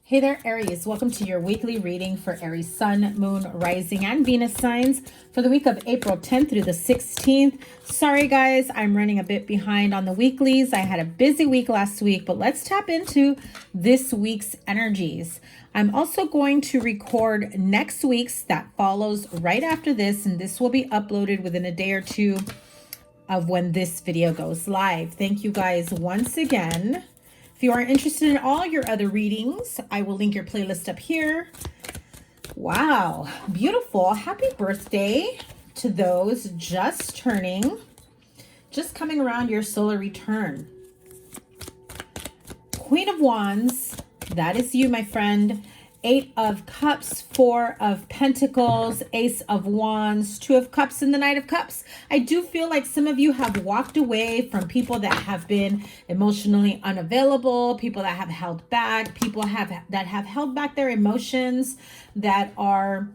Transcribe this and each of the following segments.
Hey there, Aries. Welcome to your weekly reading for Aries Sun, Moon, Rising, and Venus signs for the week of April 10th through the 16th. Sorry, guys, I'm running a bit behind on the weeklies. I had a busy week last week, but let's tap into this week's energies. I'm also going to record next week's that follows right after this, and this will be uploaded within a day or two of when this video goes live. Thank you guys once again. If you are interested in all your other readings, I will link your playlist up here. Wow, beautiful. Happy birthday to those just coming around your solar return. Queen of Wands, that is you, my friend. 8 of Cups, 4 of Pentacles, Ace of Wands, 2 of Cups, and the Knight of Cups. I do feel like some of you have walked away from people that have been emotionally unavailable, people that have held back, that have held back their emotions, that are,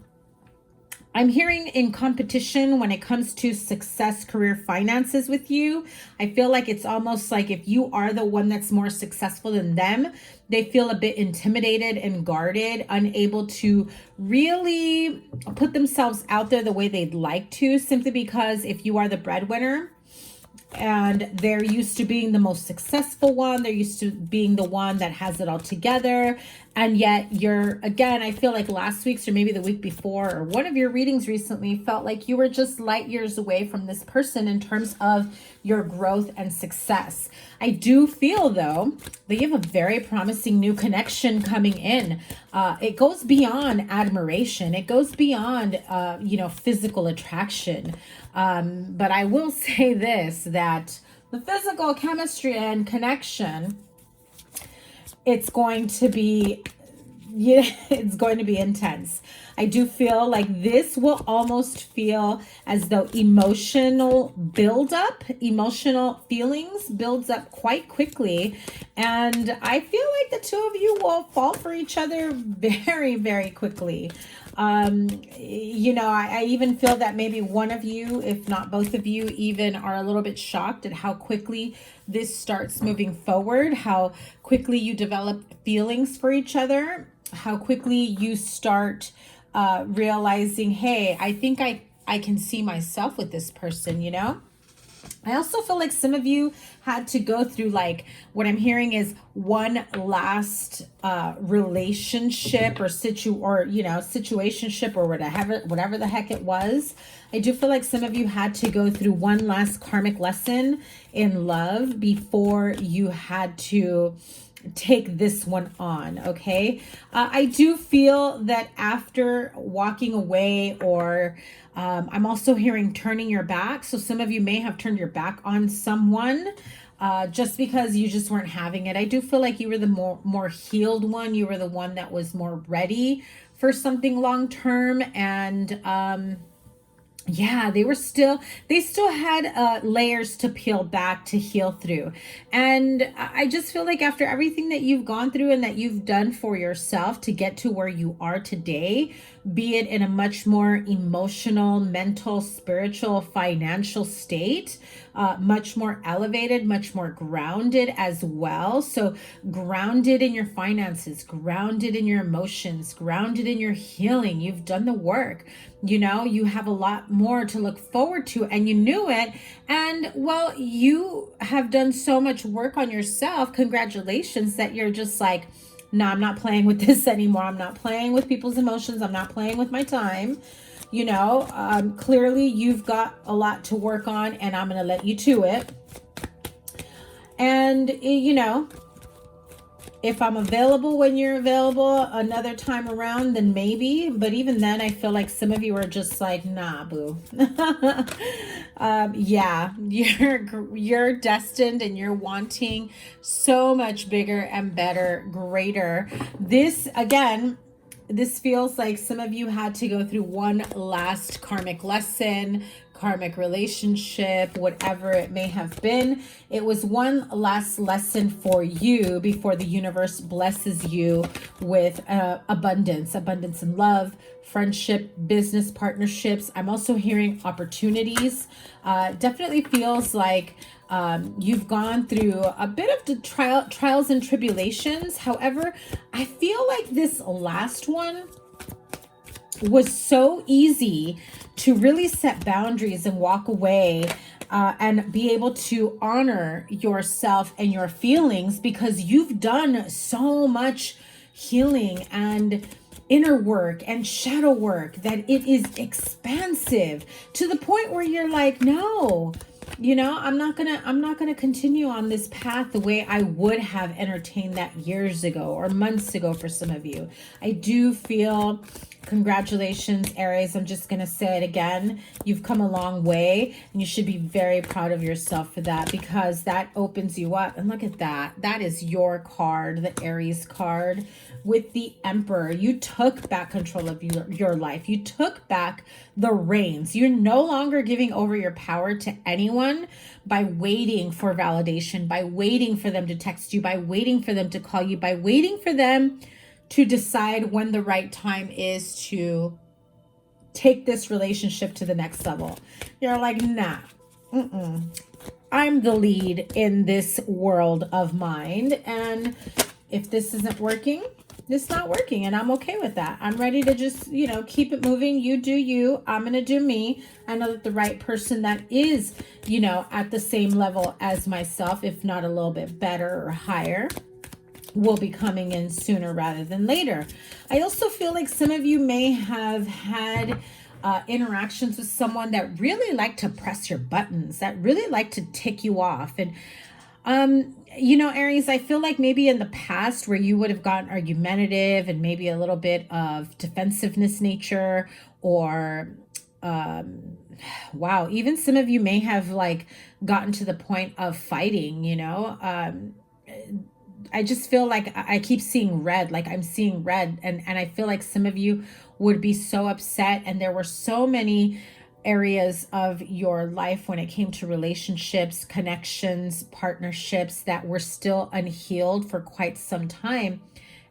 I'm hearing, in competition when it comes to success, career, finances with you. I feel like it's almost like if you are the one that's more successful than them, they feel a bit intimidated and guarded, unable to really put themselves out there the way they'd like to, simply because if you are the breadwinner, and they're used to being the most successful one, they're used to being the one that has it all together, and yet you're, again, I feel like last week's or maybe the week before or one of your readings recently felt like you were just light years away from this person in terms of your growth and success. I do feel, though, that you have a very promising new connection coming in. It goes beyond admiration. It goes beyond, physical attraction. But I will say this, that the physical chemistry and connection, it's going to be intense. I do feel like this will almost feel as though emotional feelings builds up quite quickly. And I feel like the two of you will fall for each other very, very quickly. I even feel that maybe one of you, if not both of you, even are a little bit shocked at how quickly this starts moving forward, how quickly you develop feelings for each other, how quickly you start realizing, hey, I think I can see myself with this person, I also feel like some of you had to go through, like, what I'm hearing is one last relationship or situationship or whatever the heck it was. I do feel like some of you had to go through one last karmic lesson in love before you had to take this one on. Okay. I do feel that after walking away, or I'm also hearing turning your back. So some of you may have turned your back on someone just because you just weren't having it. I do feel like you were the more healed one. You were the one that was more ready for something long term. And yeah, they still had layers to peel back, to heal through. And I just feel like after everything that you've gone through and that you've done for yourself to get to where you are today, be it in a much more emotional, mental, spiritual, financial state, much more elevated, much more grounded as well. So grounded in your finances, grounded in your emotions, grounded in your healing. You've done the work. You have a lot more to look forward to, and you knew it. And well, you have done so much work on yourself. Congratulations, that you're just like, no, I'm not playing with this anymore. I'm not playing with people's emotions. I'm not playing with my time. Clearly you've got a lot to work on, and I'm going to let you to it. And, if I'm available when you're available another time around, then maybe. But even then, I feel like some of you are just like, nah, boo. Yeah, you're destined, and you're wanting so much bigger and better, greater. This feels like some of you had to go through one last karmic lesson, karmic relationship, whatever it may have been. It was one last lesson for you before the universe blesses you with abundance in love, friendship, business partnerships. I'm also hearing opportunities. Definitely feels like You've gone through a bit of the trials and tribulations. However, I feel like this last one was so easy to really set boundaries and walk away and be able to honor yourself and your feelings, because you've done so much healing and inner work and shadow work that it is expansive to the point where you're like, no, you know, I'm not gonna continue on this path the way I would have entertained that years ago or months ago for some of you. I do feel, congratulations, Aries. I'm just gonna say it again. You've come a long way, and you should be very proud of yourself for that, because that opens you up. And look at that. That is your card, the Aries card with the Emperor. You took back control of your life. You took back the reins. You're no longer giving over your power to anyone by waiting for validation, by waiting for them to text you, by waiting for them to call you, by waiting for them to decide when the right time is to take this relationship to the next level. You're like, nah, I'm the lead in this world of mind. And if this isn't working, it's not working. And I'm okay with that. I'm ready to just, you know, keep it moving. You do you. I'm going to do me. I know that the right person that is, you know, at the same level as myself, if not a little bit better or higher, will be coming in sooner rather than later. I also feel like some of you may have had interactions with someone that really like to press your buttons, that really like to tick you off. And you know, Aries, I feel like maybe in the past where you would have gotten argumentative and maybe a little bit of defensiveness nature, or wow, even some of you may have like gotten to the point of fighting, you know. I just feel like I keep seeing red, like I'm seeing red. And I feel like some of you would be so upset. And there were so many areas of your life when it came to relationships, connections, partnerships that were still unhealed for quite some time.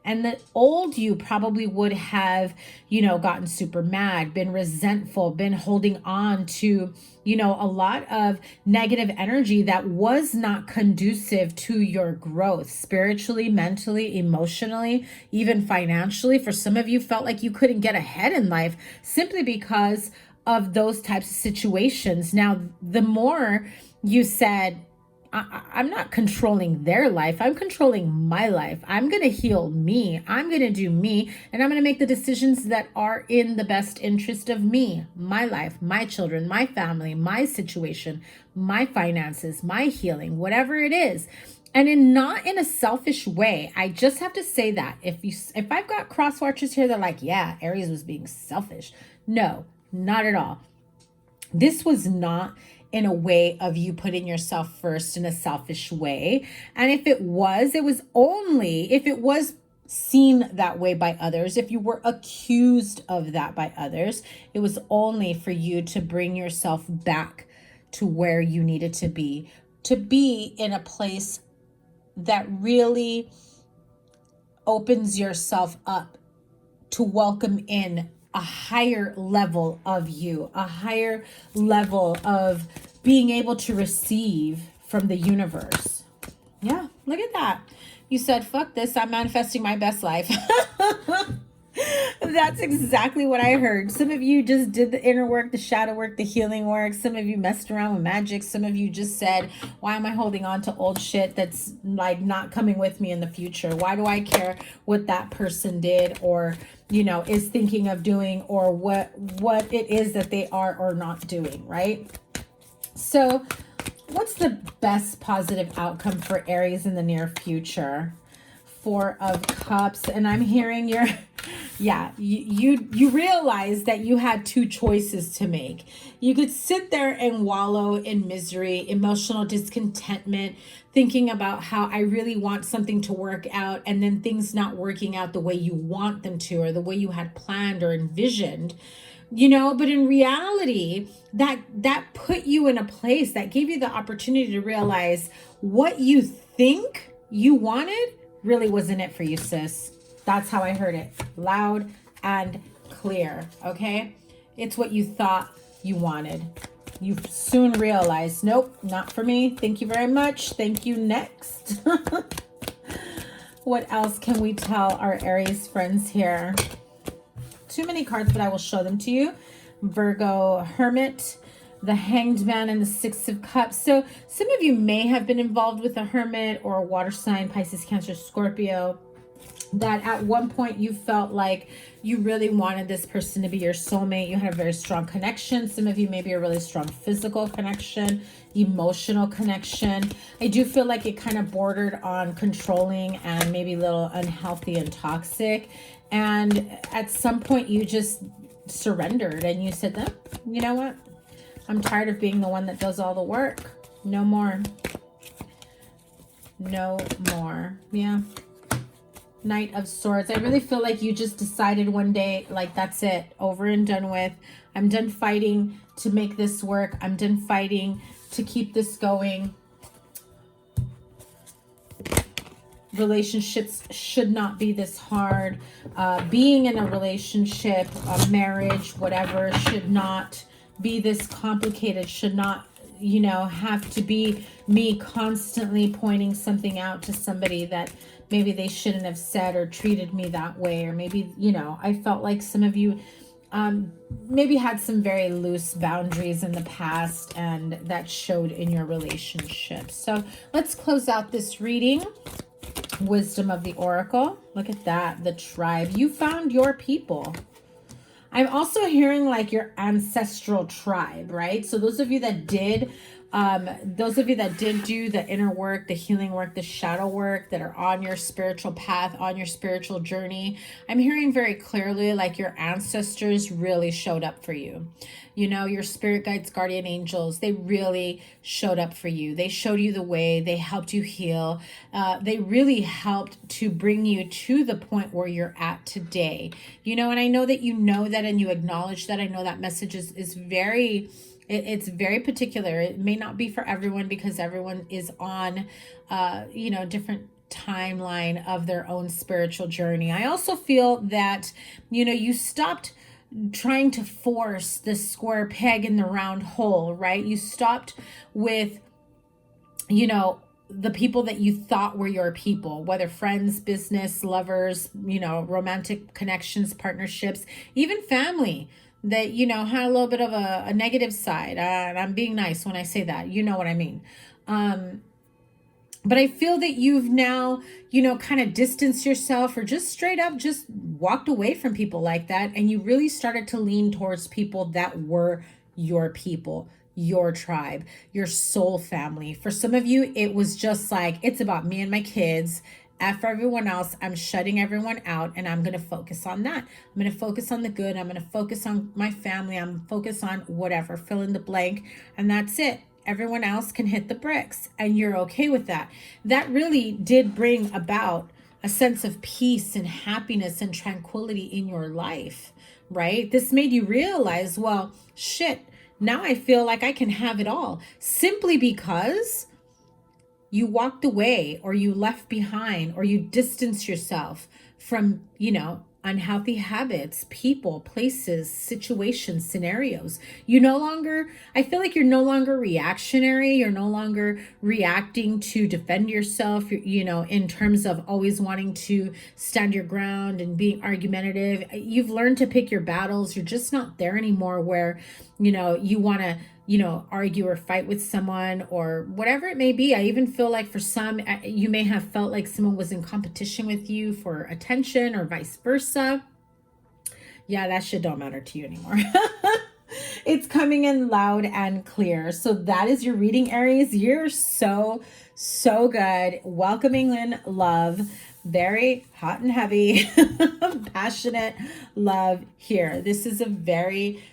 And the old you probably would have, you know, gotten super mad, been resentful, been holding on to, you know, a lot of negative energy that was not conducive to your growth spiritually, mentally, emotionally, even financially. For some of you, felt like you couldn't get ahead in life simply because of those types of situations. Now, the more you said, I'm not controlling their life, I'm controlling my life. I'm going to heal me. I'm going to do me. And I'm going to make the decisions that are in the best interest of me, my life, my children, my family, my situation, my finances, my healing, whatever it is. And not in a selfish way. I just have to say that if I've got cross watchers here, they're like, yeah, Aries was being selfish. No, not at all. This was not in a way of you putting yourself first in a selfish way. And if it was only if it was seen that way by others, if you were accused of that by others, it was only for you to bring yourself back to where you needed to be in a place that really opens yourself up to welcome in a higher level of you, a higher level of being able to receive from the universe. Yeah, look at that. You said, fuck this, I'm manifesting my best life. That's exactly what I heard. Some of you just did the inner work, the shadow work, the healing work. Some of you messed around with magic. Some of you just said, why am I holding on to old shit that's like not coming with me in the future? Why do I care what that person did or, you know, is thinking of doing, or what it is that they are or not doing, right? So what's the best positive outcome for Aries in the near future? Four of Cups. And I'm hearing you realize that you had two choices to make. You could sit there and wallow in misery, emotional discontentment, thinking about how I really want something to work out, and then things not working out the way you want them to, or the way you had planned or envisioned. You know, but in reality, that put you in a place that gave you the opportunity to realize what you think you wanted really wasn't it for you, sis. That's how I heard it, loud and clear, okay? It's what you thought you wanted. You soon realize, nope, not for me. Thank you very much. Thank you. Next. What else can we tell our Aries friends here? Too many cards, but I will show them to you. Virgo Hermit, the Hanged Man, and the Six of Cups. So some of you may have been involved with a hermit or a water sign, Pisces, Cancer, Scorpio, that at one point you felt like you really wanted this person to be your soulmate. You had a very strong connection. Some of you maybe a really strong physical connection, emotional connection. I do feel like it kind of bordered on controlling and maybe a little unhealthy and toxic. And at some point you just surrendered and you said, no, you know what? I'm tired of being the one that does all the work. No more. No more. Yeah. Knight of Swords. I really feel like you just decided one day, like, that's it, over and done with. I'm done fighting to make this work. I'm done fighting to keep this going. Relationships should not be this hard. Being in a relationship, a marriage, whatever, should not be this complicated, should not, you know, have to be me constantly pointing something out to somebody that maybe they shouldn't have said or treated me that way. Or maybe, you know, I felt like some of you maybe had some very loose boundaries in the past, and that showed in your relationship. So let's close out this reading. Wisdom of the Oracle. Look at that. The tribe. You found your people. I'm also hearing like your ancestral tribe, right? So those of you that did do the inner work, the healing work, the shadow work, that are on your spiritual path, on your spiritual journey, I'm hearing very clearly like your ancestors really showed up for you. You know, your spirit guides, guardian angels, they really showed up for you. They showed you the way. They helped you heal. They really helped to bring you to the point where you're at today. You know, and I know that you know that and you acknowledge that. I know that message is very... It's very particular. It may not be for everyone because everyone is on, you know, different timeline of their own spiritual journey. I also feel that, you know, you stopped trying to force the square peg in the round hole, right? You stopped with, you know, the people that you thought were your people, whether friends, business, lovers, you know, romantic connections, partnerships, even family, that, you know, had a little bit of a negative side. And I'm being nice when I say that, you know what I mean. But I feel that you've now, you know, kind of distanced yourself or just straight up just walked away from people like that. And you really started to lean towards people that were your people, your tribe, your soul family. For some of you, it was just like, it's about me and my kids. F everyone else. I'm shutting everyone out and I'm going to focus on that. I'm going to focus on the good. I'm going to focus on my family. I'm focused on whatever, fill in the blank. And that's it. Everyone else can hit the bricks and you're okay with that. That really did bring about a sense of peace and happiness and tranquility in your life, right? This made you realize, well, shit, now I feel like I can have it all simply because you walked away or you left behind or you distanced yourself from, you know, unhealthy habits, people, places, situations, scenarios. You no longer, I feel like you're no longer reactionary. You're no longer reacting to defend yourself, you know, in terms of always wanting to stand your ground and being argumentative. You've learned to pick your battles. You're just not there anymore where, you know, you want to, you know, argue or fight with someone or whatever it may be. I even feel like for some, you may have felt like someone was in competition with you for attention or vice versa. Yeah, that shit don't matter to you anymore. It's coming in loud and clear. So that is your reading, Aries. You're so good. Welcoming in love. Very hot and heavy, passionate love here. This is a very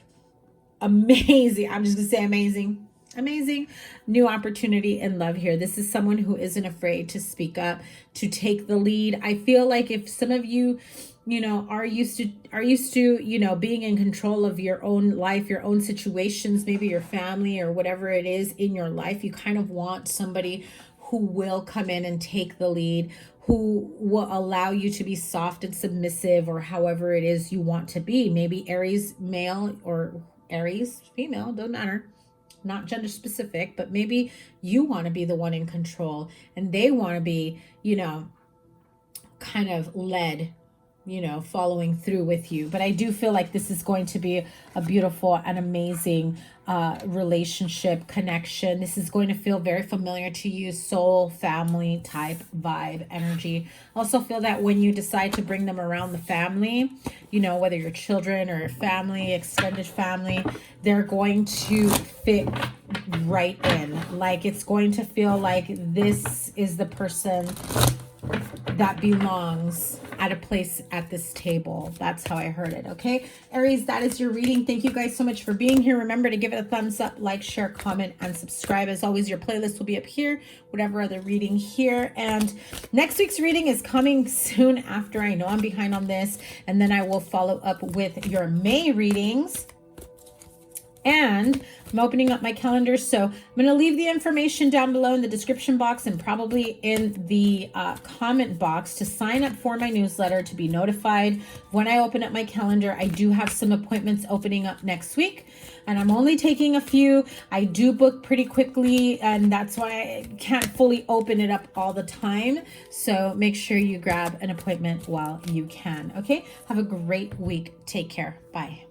amazing, I'm just gonna say amazing new opportunity in love here. This is someone who isn't afraid to speak up, to take the lead. I feel like if some of you, you know, are used to, you know, being in control of your own life, your own situations, maybe your family or whatever it is in your life, you kind of want somebody who will come in and take the lead, who will allow you to be soft and submissive or however it is you want to be. Maybe Aries male or Aries female, doesn't matter. not gender specific, but maybe you want to be the one in control and they want to be, you know, kind of led, you know, following through with you. But I do feel like this is going to be a beautiful and amazing relationship connection. This is going to feel very familiar to you, soul, family type vibe energy. Also feel that when you decide to bring them around the family, you know, whether your children or family, extended family, they're going to fit right in. Like it's going to feel like this is the person that belongs at a place at this table. That's how I heard it. Okay, Aries, that is your reading. Thank you guys so much for being here. Remember to give it a thumbs up, like, share, comment, and subscribe. As always, your playlist will be up here, whatever other reading here. And next week's reading is coming soon after. I know I'm behind on this, and then I will follow up with your May readings. And I'm opening up my calendar, so I'm going to leave the information down below in the description box and probably in the comment box to sign up for my newsletter to be notified when I open up my calendar. I do have some appointments opening up next week, and I'm only taking a few. I do book pretty quickly, and that's why I can't fully open it up all the time. So make sure you grab an appointment while you can. Okay, have a great week. Take care. Bye.